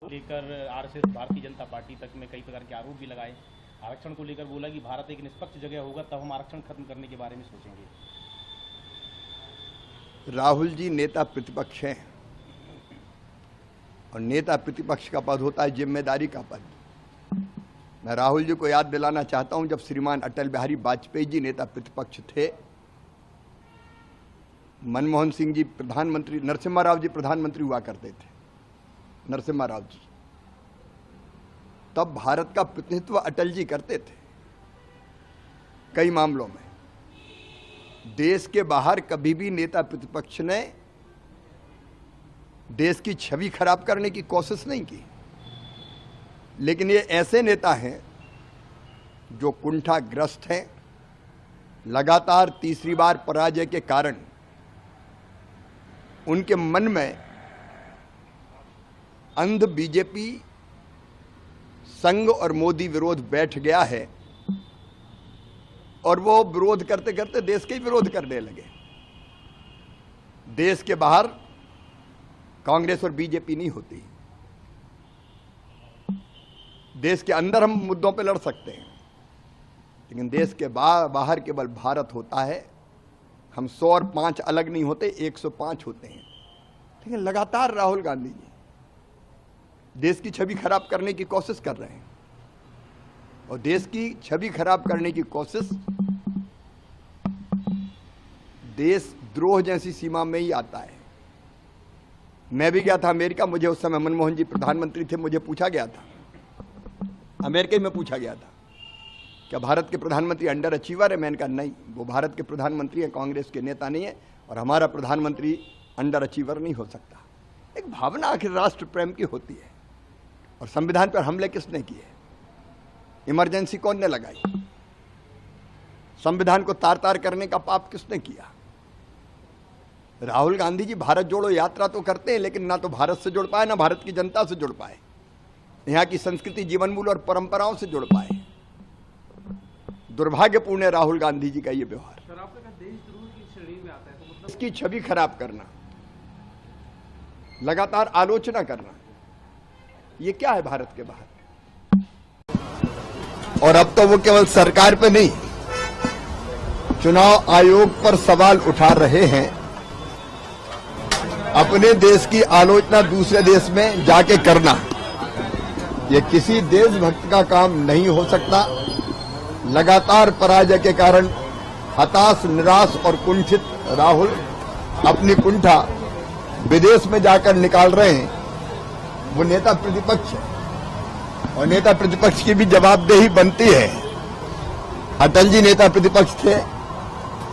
लेकर RSS Bharatiya Janata party तक में कई प्रकार के आरोप भी लगाए। आरक्षण को लेकर बोला कि भारत एक निष्पक्ष जगह होगा तब हम आरक्षण खत्म करने के बारे में सोचेंगे। राहुल जी नेता प्रतिपक्ष हैं और नेता प्रतिपक्ष का पद होता है जिम्मेदारी का पद। मैं राहुल जी को याद दिलाना चाहता हूं, जब श्रीमान अटल बिहारी वाजपेयी जी नेता प्रतिपक्ष थे, मनमोहन सिंह जी प्रधानमंत्री, नरसिम्हा राव जी प्रधानमंत्री हुआ करते थे, नरसिम्हा राव जी, तब भारत का प्रतिनिधित्व अटल जी करते थे। कई मामलों में देश के बाहर कभी भी नेता प्रतिपक्ष ने देश की छवि खराब करने की कोशिश नहीं की। लेकिन ये ऐसे नेता हैं जो कुंठाग्रस्त हैं, लगातार तीसरी बार पराजय के कारण उनके मन में अंध बीजेपी संघ और मोदी विरोध बैठ गया है और वो विरोध करते करते देश के विरोध करने लगे। देश के बाहर कांग्रेस और बीजेपी नहीं होती, देश के अंदर हम मुद्दों पे लड़ सकते हैं, लेकिन देश के बाहर केवल भारत होता है। हम 100 और 5 अलग नहीं होते, 105 होते हैं। लेकिन लगातार राहुल गांधी जी देश की छवि खराब करने की कोशिश कर रहे हैं और देश की छवि खराब करने की कोशिश देशद्रोह जैसी सीमा में ही आता है। मैं भी गया था अमेरिका, मुझे उस समय मनमोहन जी प्रधानमंत्री थे, मुझे पूछा गया था, अमेरिका में पूछा गया था, क्या भारत के प्रधानमंत्री अंडर अचीवर है? मैंने कहा नहीं, वो भारत के प्रधानमंत्री हैं, कांग्रेस के नेता नहीं है और हमारा प्रधानमंत्री अंडर अचीवर नहीं हो सकता। एक भावना आखिर राष्ट्र प्रेम की होती है। और संविधान पर हमले किसने किए? इमरजेंसी कौन ने लगाई? संविधान को तार तार करने का पाप किसने किया? राहुल गांधी जी भारत जोड़ो यात्रा तो करते हैं, लेकिन ना तो भारत से जुड़ पाए, ना भारत की जनता से जुड़ पाए, यहां की संस्कृति, जीवन मूल्य और परंपराओं से जुड़ पाए। दुर्भाग्यपूर्ण है राहुल गांधी जी का ये व्यवहार। देशद्रोह की श्रेणी में आता है, तो मतलब इसकी छवि खराब करना, लगातार आलोचना करना, ये क्या है भारत के बाहर? और अब तो वो केवल सरकार पे नहीं, चुनाव आयोग पर सवाल उठा रहे हैं। अपने देश की आलोचना दूसरे देश में जाके करना, ये किसी देशभक्त का काम नहीं हो सकता। लगातार पराजय के कारण हताश, निराश और कुंठित राहुल अपनी कुंठा विदेश में जाकर निकाल रहे हैं। वो नेता प्रतिपक्ष है और नेता प्रतिपक्ष की भी जवाबदेही बनती है। अटल जी नेता प्रतिपक्ष थे,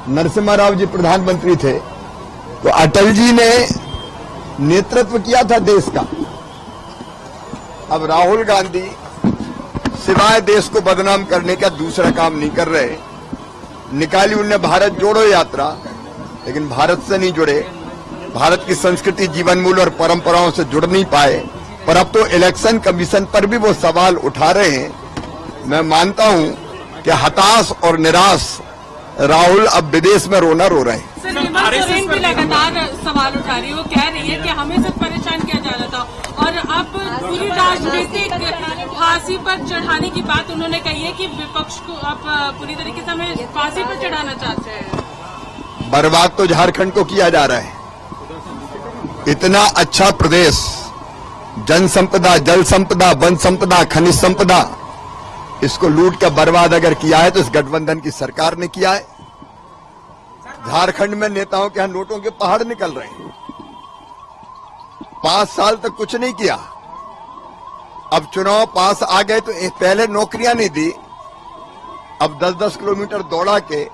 नरसिम्हा राव जी प्रधानमंत्री थे, तो अटल जी ने नेतृत्व किया था देश का। अब राहुल गांधी सिवाय देश को बदनाम करने का दूसरा काम नहीं कर रहे। निकाली उनने भारत जोड़ो यात्रा, लेकिन भारत से नहीं जुड़े, भारत की संस्कृति, जीवन मूल्य और परंपराओं से जुड़ नहीं पाए। पर अब तो इलेक्शन कमीशन पर भी वो सवाल उठा रहे हैं। मैं मानता हूं कि हताश और निराश राहुल अब विदेश में रोना रो रहे हैं। सर, हेमंत सोरेन भी लगातार सवाल उठा रही है। वो कह रही है कि हमें सिर्फ परेशान किया जा रहा था और अब पूरी राजनीतिक फांसी पर चढ़ाने की बात उन्होंने कही है कि विपक्ष को अब पूरी तरीके से हमें फांसी पर चढ़ाना चाहते हैं। बर्बाद तो झारखंड को किया जा रहा है। इतना अच्छा प्रदेश, जन संपदा, जल संपदा, वन संपदा, खनिज संपदा, इसको लूट कर बर्बाद अगर किया है तो इस गठबंधन की सरकार ने किया है। झारखंड में नेताओं के यहां नोटों के पहाड़ निकल रहे हैं। 5 साल तक कुछ नहीं किया, अब चुनाव पास आ गए तो पहले नौकरियां नहीं दी, अब 10-10 किलोमीटर दौड़ा के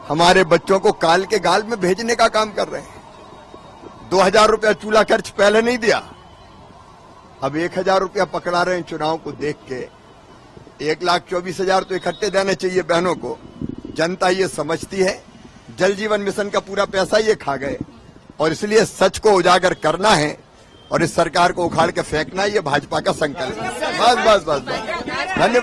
हमारे बच्चों को काल के गाल में भेजने का काम कर रहे हैं। 2000 रुपया चूल्हा खर्च पहले नहीं दिया, अब 1000 रुपया पकड़ा रहे हैं चुनाव को देख के। 1,24,000 तो इकट्ठे देने चाहिए बहनों को। जनता ये समझती है, जल जीवन मिशन का पूरा पैसा ये खा गए और इसलिए सच को उजागर करना है और इस सरकार को उखाड़ के फेंकना, ये भाजपा का संकल्प है। बस बस बस बस, धन्यवाद।